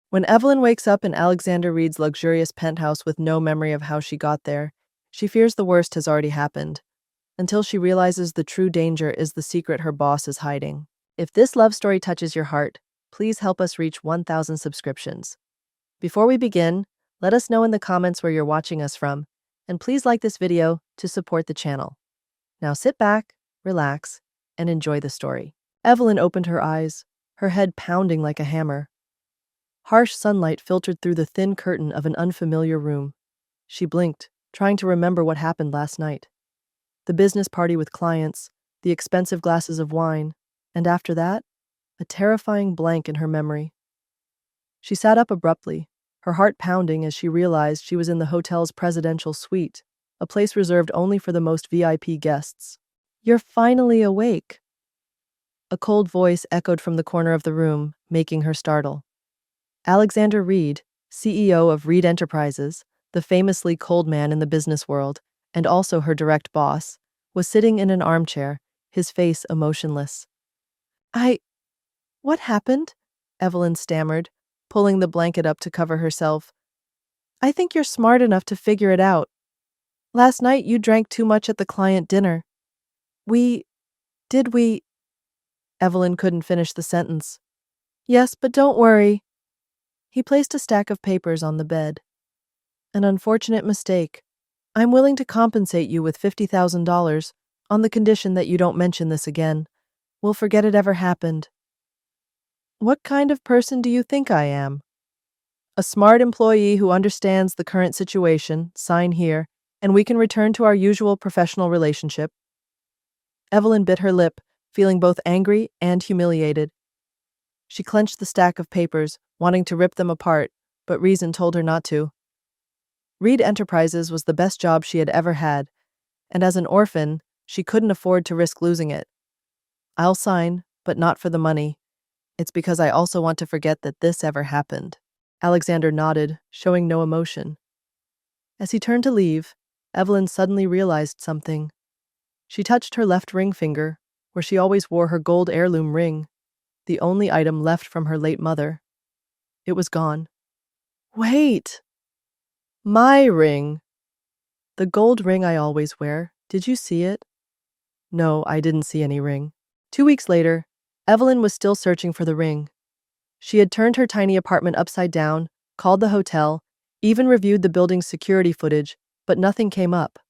When Evelyn wakes up in Alexander Reed's luxurious penthouse with no memory of how she got there, she fears the worst has already happened, until she realizes the true danger is the secret her boss is hiding. If this love story touches your heart, please help us reach 1,000 subscriptions. Before we begin, let us know in the comments where you're watching us from, and please like this video to support the channel. Now sit back, relax, and enjoy the story. Evelyn opened her eyes, her head pounding like a hammer. Harsh sunlight filtered through the thin curtain of an unfamiliar room. She blinked, trying to remember what happened last night. The business party with clients, the expensive glasses of wine, and after that, a terrifying blank in her memory. She sat up abruptly, her heart pounding as she realized she was in the hotel's presidential suite, a place reserved only for the most VIP guests. "You're finally awake." A cold voice echoed from the corner of the room, making her startle. Alexander Reed, CEO of Reed Enterprises, the famously cold man in the business world, and also her direct boss, was sitting in an armchair, his face emotionless. What happened?" Evelyn stammered, pulling the blanket up to cover herself. "I think you're smart enough to figure it out. Last night you drank too much at the client dinner." Did we? Evelyn couldn't finish the sentence. "Yes, but don't worry." He placed a stack of papers on the bed. "An unfortunate mistake. I'm willing to compensate you with $50,000 on the condition that you don't mention this again. We'll forget it ever happened." "What kind of person do you think I am?" "A smart employee who understands the current situation. Sign here, and we can return to our usual professional relationship." Evelyn bit her lip, feeling both angry and humiliated. She clenched the stack of papers, wanting to rip them apart, but reason told her not to. Reed Enterprises was the best job she had ever had, and as an orphan, she couldn't afford to risk losing it. "I'll sign, but not for the money. It's because I also want to forget that this ever happened." Alexander nodded, showing no emotion. As he turned to leave, Evelyn suddenly realized something. She touched her left ring finger, where she always wore her gold heirloom ring, the only item left from her late mother. It was gone. "Wait! My ring! The gold ring I always wear. Did you see it?" "No, I didn't see any ring." 2 weeks later, Evelyn was still searching for the ring. She had turned her tiny apartment upside down, called the hotel, even reviewed the building's security footage, but nothing came up.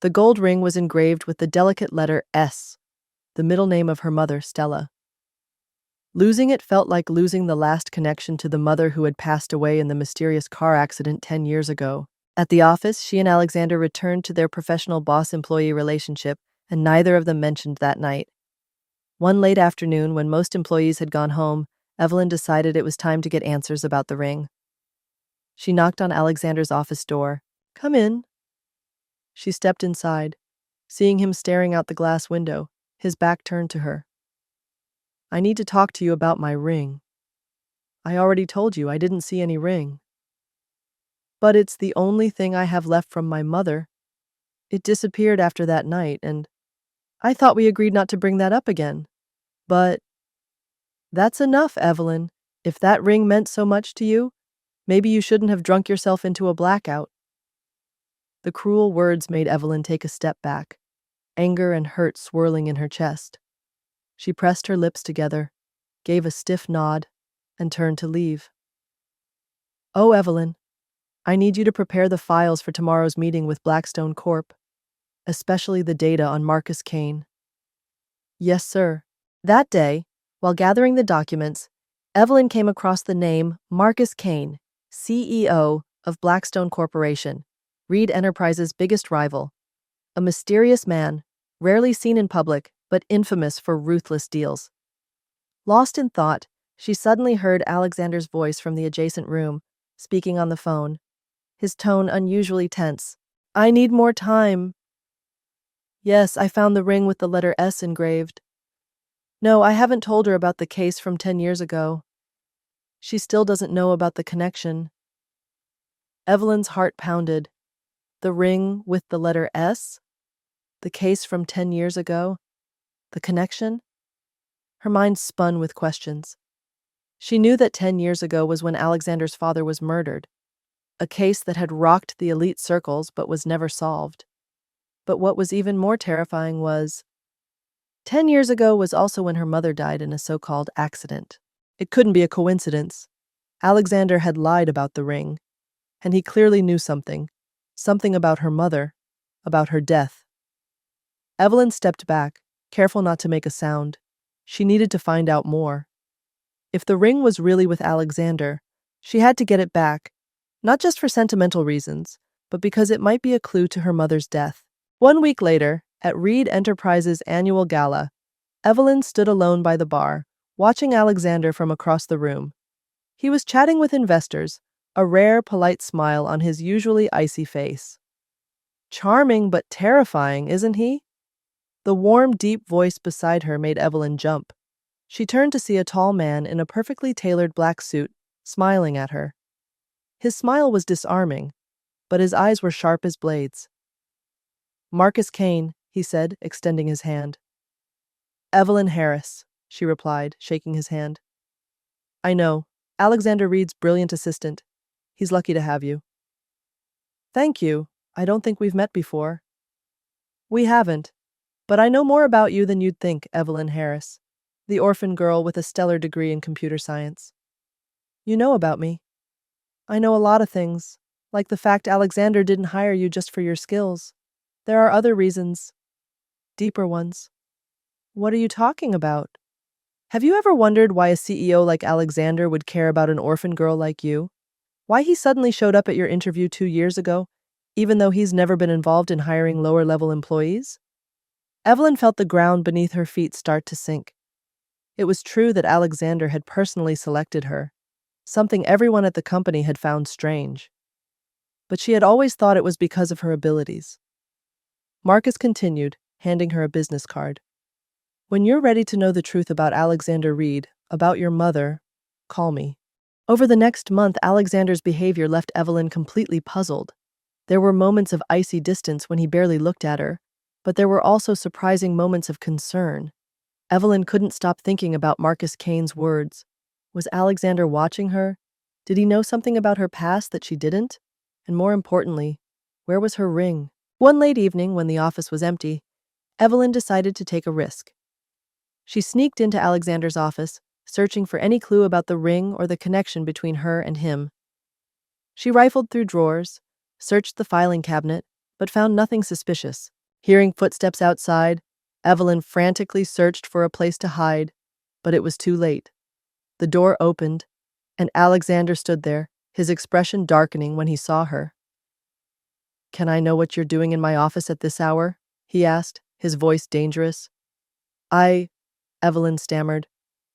The gold ring was engraved with the delicate letter S, the middle name of her mother, Stella. Losing it felt like losing the last connection to the mother who had passed away in the mysterious car accident 10 years ago. At the office, she and Alexander returned to their professional boss-employee relationship, and neither of them mentioned that night. One late afternoon, when most employees had gone home, Evelyn decided it was time to get answers about the ring. She knocked on Alexander's office door. "Come in." She stepped inside, seeing him staring out the glass window, his back turned to her. "I need to talk to you about my ring." "I already told you I didn't see any ring." "But it's the only thing I have left from my mother. It disappeared after that night, and I thought we agreed not to bring that up again." "But—" "That's enough, Evelyn. If that ring meant so much to you, maybe you shouldn't have drunk yourself into a blackout." The cruel words made Evelyn take a step back, anger and hurt swirling in her chest. She pressed her lips together, gave a stiff nod, and turned to leave. "Oh, Evelyn, I need you to prepare the files for tomorrow's meeting with Blackstone Corp., especially the data on Marcus Kane." "Yes, sir." That day, while gathering the documents, Evelyn came across the name Marcus Kane, CEO of Blackstone Corporation, Reed Enterprises' biggest rival. A mysterious man, rarely seen in public, but infamous for ruthless deals. Lost in thought, she suddenly heard Alexander's voice from the adjacent room, speaking on the phone, his tone unusually tense. "I need more time." "Yes, I found the ring with the letter S engraved." "No, I haven't told her about the case from 10 years ago. She still doesn't know about the connection." Evelyn's heart pounded. The ring with the letter S? The case from 10 years ago? The connection? Her mind spun with questions. She knew that 10 years ago was when Alexander's father was murdered, a case that had rocked the elite circles but was never solved. But what was even more terrifying was 10 years ago was also when her mother died in a so-called accident. It couldn't be a coincidence. Alexander had lied about the ring, and he clearly knew something about her mother, about her death. Evelyn stepped back, careful not to make a sound. She needed to find out more. If the ring was really with Alexander, she had to get it back, not just for sentimental reasons, but because it might be a clue to her mother's death. 1 week later, at Reed Enterprises' annual gala, Evelyn stood alone by the bar, watching Alexander from across the room. He was chatting with investors, a rare, polite smile on his usually icy face. Charming but terrifying, isn't he? The warm, deep voice beside her made Evelyn jump. She turned to see a tall man in a perfectly tailored black suit, smiling at her. His smile was disarming, but his eyes were sharp as blades. "Marcus Kane," he said, extending his hand. "Evelyn Harris," she replied, shaking his hand. "I know. Alexander Reed's brilliant assistant. He's lucky to have you." "Thank you. I don't think we've met before." "We haven't. But I know more about you than you'd think, Evelyn Harris, the orphan girl with a stellar degree in computer science. You know about me. I know a lot of things, like the fact Alexander didn't hire you just for your skills. There are other reasons, deeper ones." "What are you talking about? Have you ever wondered why a CEO like Alexander would care about an orphan girl like you? Why he suddenly showed up at your interview 2 years ago, even though he's never been involved in hiring lower-level employees?" Evelyn felt the ground beneath her feet start to sink. It was true that Alexander had personally selected her, something everyone at the company had found strange. But she had always thought it was because of her abilities. Marcus continued, handing her a business card. "When you're ready to know the truth about Alexander Reed, about your mother, call me." Over the next month, Alexander's behavior left Evelyn completely puzzled. There were moments of icy distance when he barely looked at her, but there were also surprising moments of concern. Evelyn couldn't stop thinking about Marcus Kane's words. Was Alexander watching her? Did he know something about her past that she didn't? And more importantly, where was her ring? One late evening, when the office was empty, Evelyn decided to take a risk. She sneaked into Alexander's office, searching for any clue about the ring or the connection between her and him. She rifled through drawers, searched the filing cabinet, but found nothing suspicious. Hearing footsteps outside, Evelyn frantically searched for a place to hide, but it was too late. The door opened, and Alexander stood there, his expression darkening when he saw her. "Can I know what you're doing in my office at this hour?" he asked, his voice dangerous. Evelyn stammered.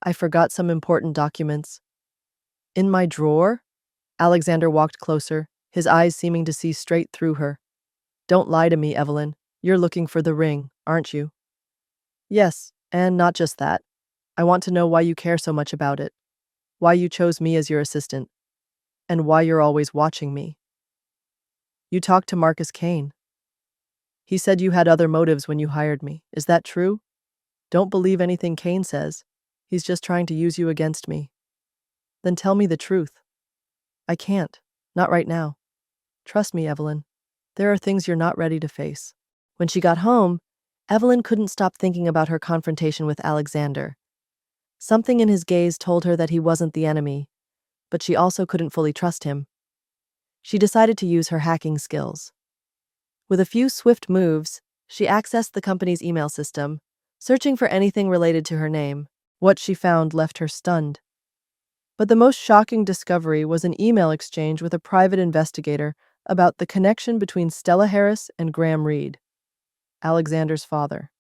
"I forgot some important documents." "In my drawer?" Alexander walked closer, his eyes seeming to see straight through her. "Don't lie to me, Evelyn. You're looking for the ring, aren't you?" "Yes, and not just that. I want to know why you care so much about it, why you chose me as your assistant, and why you're always watching me." "You talked to Marcus Kane. He said you had other motives when you hired me. Is that true?" "Don't believe anything Kane says. He's just trying to use you against me." "Then tell me the truth." "I can't. Not right now. Trust me, Evelyn. There are things you're not ready to face." When she got home, Evelyn couldn't stop thinking about her confrontation with Alexander. Something in his gaze told her that he wasn't the enemy, but she also couldn't fully trust him. She decided to use her hacking skills. With a few swift moves, she accessed the company's email system, searching for anything related to her name. What she found left her stunned. But the most shocking discovery was an email exchange with a private investigator about the connection between Stella Harris and Graham Reed, Alexander's father.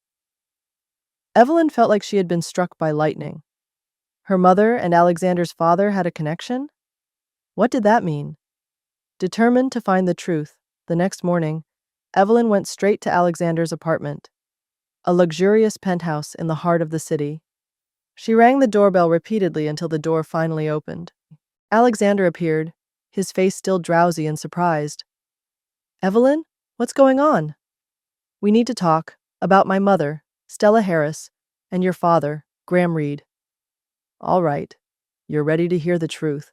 Evelyn felt like she had been struck by lightning. Her mother and Alexander's father had a connection? What did that mean? Determined to find the truth, the next morning, Evelyn went straight to Alexander's apartment, a luxurious penthouse in the heart of the city. She rang the doorbell repeatedly until the door finally opened. Alexander appeared, his face still drowsy and surprised. "Evelyn, what's going on?" "We need to talk about my mother, Stella Harris, and your father, Graham Reed." "All right." You're ready to hear the truth."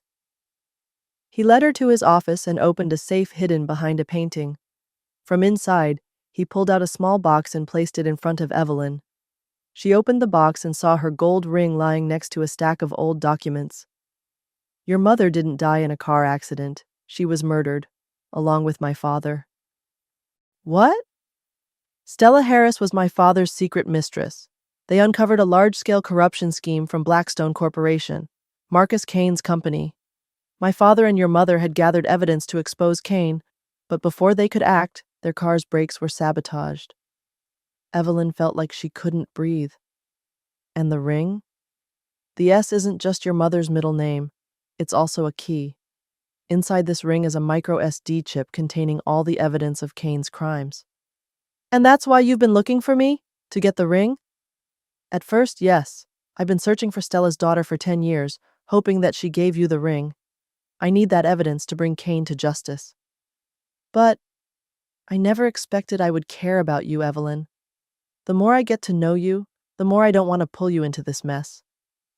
He led her to his office and opened a safe hidden behind a painting. From inside, he pulled out a small box and placed it in front of Evelyn. She opened the box and saw her gold ring lying next to a stack of old documents. "Your mother didn't die in a car accident. She was murdered, along with my father." "What?" "Stella Harris was my father's secret mistress. They uncovered a large-scale corruption scheme from Blackstone Corporation, Marcus Kane's company. My father and your mother had gathered evidence to expose Kane, but before they could act, their car's brakes were sabotaged." Evelyn felt like she couldn't breathe. "And the ring?" "The S isn't just your mother's middle name. It's also a key. Inside this ring is a micro SD chip containing all the evidence of Kane's crimes." "And that's why you've been looking for me? To get the ring?" "At first, yes. I've been searching for Stella's daughter for 10 years, hoping that she gave you the ring. I need that evidence to bring Kane to justice." "But I never expected I would care about you, Evelyn. The more I get to know you, the more I don't want to pull you into this mess.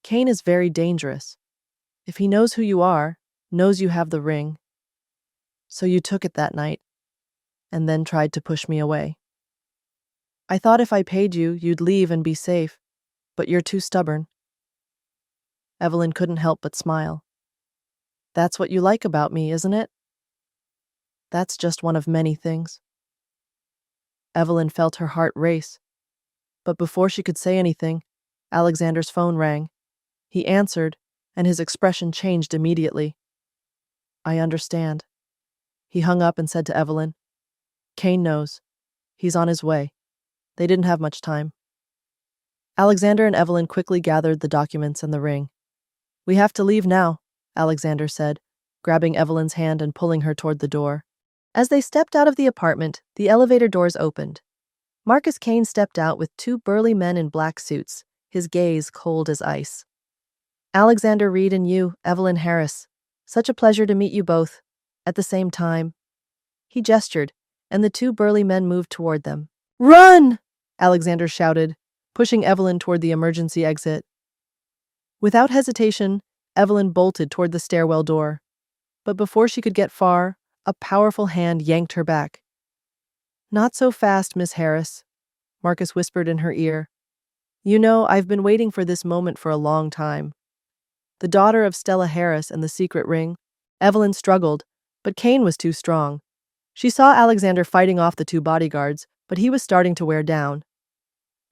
Kane is very dangerous. If he knows who you are, knows you have the ring. So you took it that night, and then tried to push me away. I thought if I paid you, you'd leave and be safe, but you're too stubborn." Evelyn couldn't help but smile. "That's what you like about me, isn't it?" "That's just one of many things." Evelyn felt her heart race. But before she could say anything, Alexander's phone rang. He answered, and his expression changed immediately. "I understand." He hung up and said to Evelyn, "Kane knows. He's on his way." They didn't have much time. Alexander and Evelyn quickly gathered the documents and the ring. "We have to leave now," Alexander said, grabbing Evelyn's hand and pulling her toward the door. As they stepped out of the apartment, the elevator doors opened. Marcus Kane stepped out with two burly men in black suits, his gaze cold as ice. "Alexander Reed and you, Evelyn Harris. Such a pleasure to meet you both. At the same time." He gestured, and the two burly men moved toward them. "Run!" Alexander shouted, pushing Evelyn toward the emergency exit. Without hesitation, Evelyn bolted toward the stairwell door. But before she could get far, a powerful hand yanked her back. "Not so fast, Miss Harris," Marcus whispered in her ear. "You know, I've been waiting for this moment for a long time." The daughter of Stella Harris and the secret ring, Evelyn struggled, but Kane was too strong. She saw Alexander fighting off the two bodyguards, but he was starting to wear down.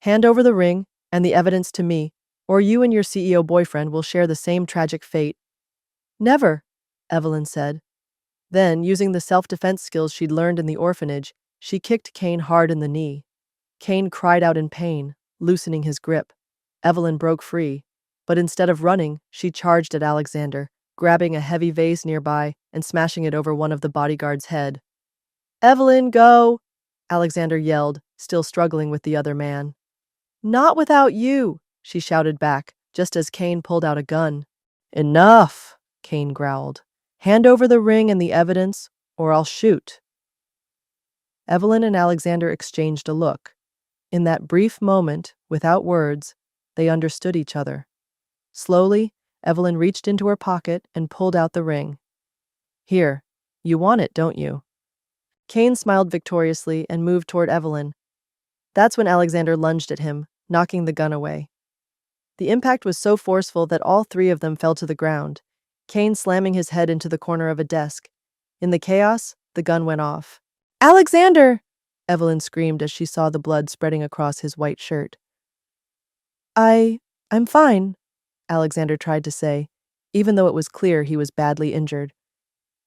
"Hand over the ring and the evidence to me, or you and your CEO boyfriend will share the same tragic fate." "Never," Evelyn said. Then, using the self-defense skills she'd learned in the orphanage, she kicked Kane hard in the knee. Kane cried out in pain, loosening his grip. Evelyn broke free, but instead of running, she charged at Alexander, grabbing a heavy vase nearby and smashing it over one of the bodyguard's head. "Evelyn, go!" Alexander yelled, still struggling with the other man. "Not without you!" she shouted back, just as Kane pulled out a gun. "Enough!" Kane growled. "Hand over the ring and the evidence, or I'll shoot." Evelyn and Alexander exchanged a look. In that brief moment, without words, they understood each other. Slowly, Evelyn reached into her pocket and pulled out the ring. "Here, you want it, don't you?" Kane smiled victoriously and moved toward Evelyn. That's when Alexander lunged at him, knocking the gun away. The impact was so forceful that all three of them fell to the ground, Kane slamming his head into the corner of a desk. In the chaos, the gun went off. "Alexander!" Evelyn screamed as she saw the blood spreading across his white shirt. I'm fine," Alexander tried to say, even though it was clear he was badly injured.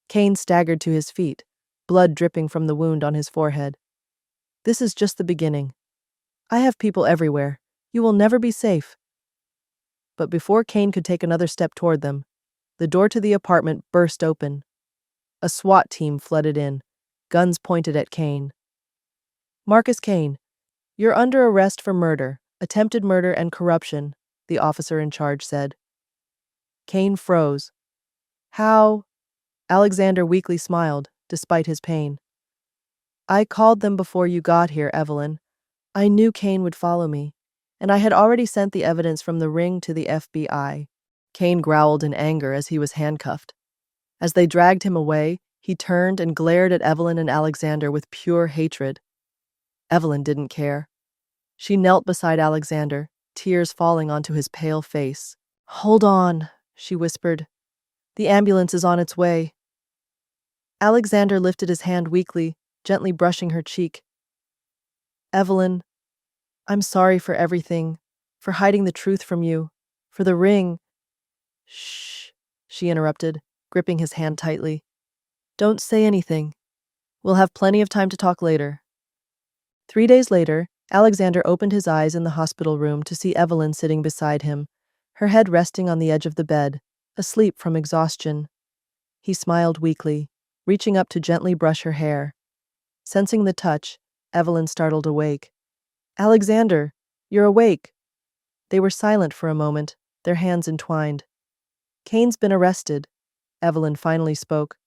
Kane staggered to his feet, blood dripping from the wound on his forehead. "This is just the beginning. I have people everywhere. You will never be safe." But before Kane could take another step toward them, the door to the apartment burst open. A SWAT team flooded in, guns pointed at Kane. "Marcus Kane, you're under arrest for murder, attempted murder, and corruption," the officer in charge said. Kane froze. "How?" Alexander weakly smiled, despite his pain. "I called them before you got here, Evelyn. I knew Kane would follow me, and I had already sent the evidence from the ring to the FBI. Kane growled in anger as he was handcuffed. As they dragged him away, he turned and glared at Evelyn and Alexander with pure hatred. Evelyn didn't care. She knelt beside Alexander, tears falling onto his pale face. "Hold on," she whispered. "The ambulance is on its way." Alexander lifted his hand weakly, gently brushing her cheek. "Evelyn, I'm sorry for everything, for hiding the truth from you, for the ring." "Shh," she interrupted, gripping his hand tightly. "Don't say anything. We'll have plenty of time to talk later." 3 days later, Alexander opened his eyes in the hospital room to see Evelyn sitting beside him, her head resting on the edge of the bed, asleep from exhaustion. He smiled weakly, reaching up to gently brush her hair. Sensing the touch, Evelyn startled awake. "Alexander, you're awake." They were silent for a moment, their hands entwined. "Kane's been arrested," Evelyn finally spoke.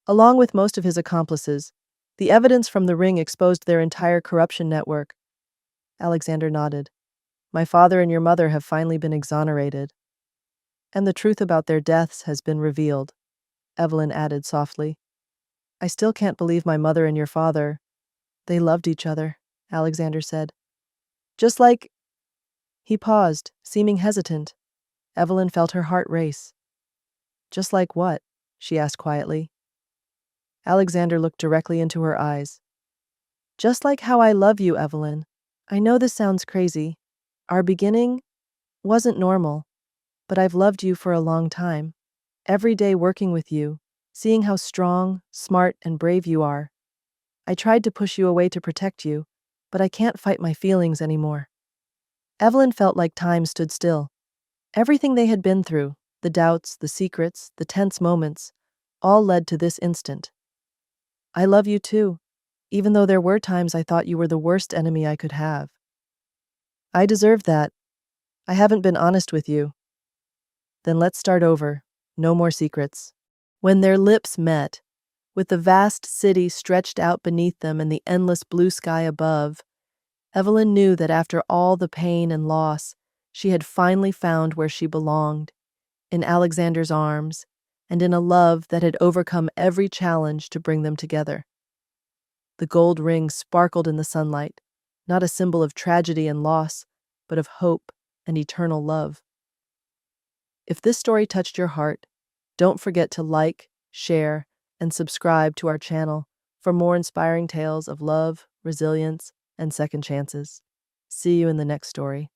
"Along with most of his accomplices. The evidence from the ring exposed their entire corruption network." Alexander nodded. "My father and your mother have finally been exonerated. And the truth about their deaths has been revealed," Evelyn added softly. "I still can't believe my mother and your father. They loved each other," Alexander said. "Just like—" He paused, seeming hesitant. Evelyn felt her heart race. "Just like what?" she asked quietly. Alexander looked directly into her eyes. "Just like how I love you, Evelyn. I know this sounds crazy. Our beginning wasn't normal, but I've loved you for a long time. Every day working with you, seeing how strong, smart, and brave you are. I tried to push you away to protect you, but I can't fight my feelings anymore." Evelyn felt like time stood still. Everything they had been through, the doubts, the secrets, the tense moments, all led to this instant. "I love you too, even though there were times I thought you were the worst enemy I could have. I deserved that. I haven't been honest with you. Then let's start over. No more secrets." When their lips met, with the vast city stretched out beneath them and the endless blue sky above, Evelyn knew that after all the pain and loss, she had finally found where she belonged, in Alexander's arms, and in a love that had overcome every challenge to bring them together. The gold ring sparkled in the sunlight, not a symbol of tragedy and loss, but of hope and eternal love. If this story touched your heart, don't forget to like, share, and subscribe to our channel for more inspiring tales of love, resilience, and second chances. See you in the next story.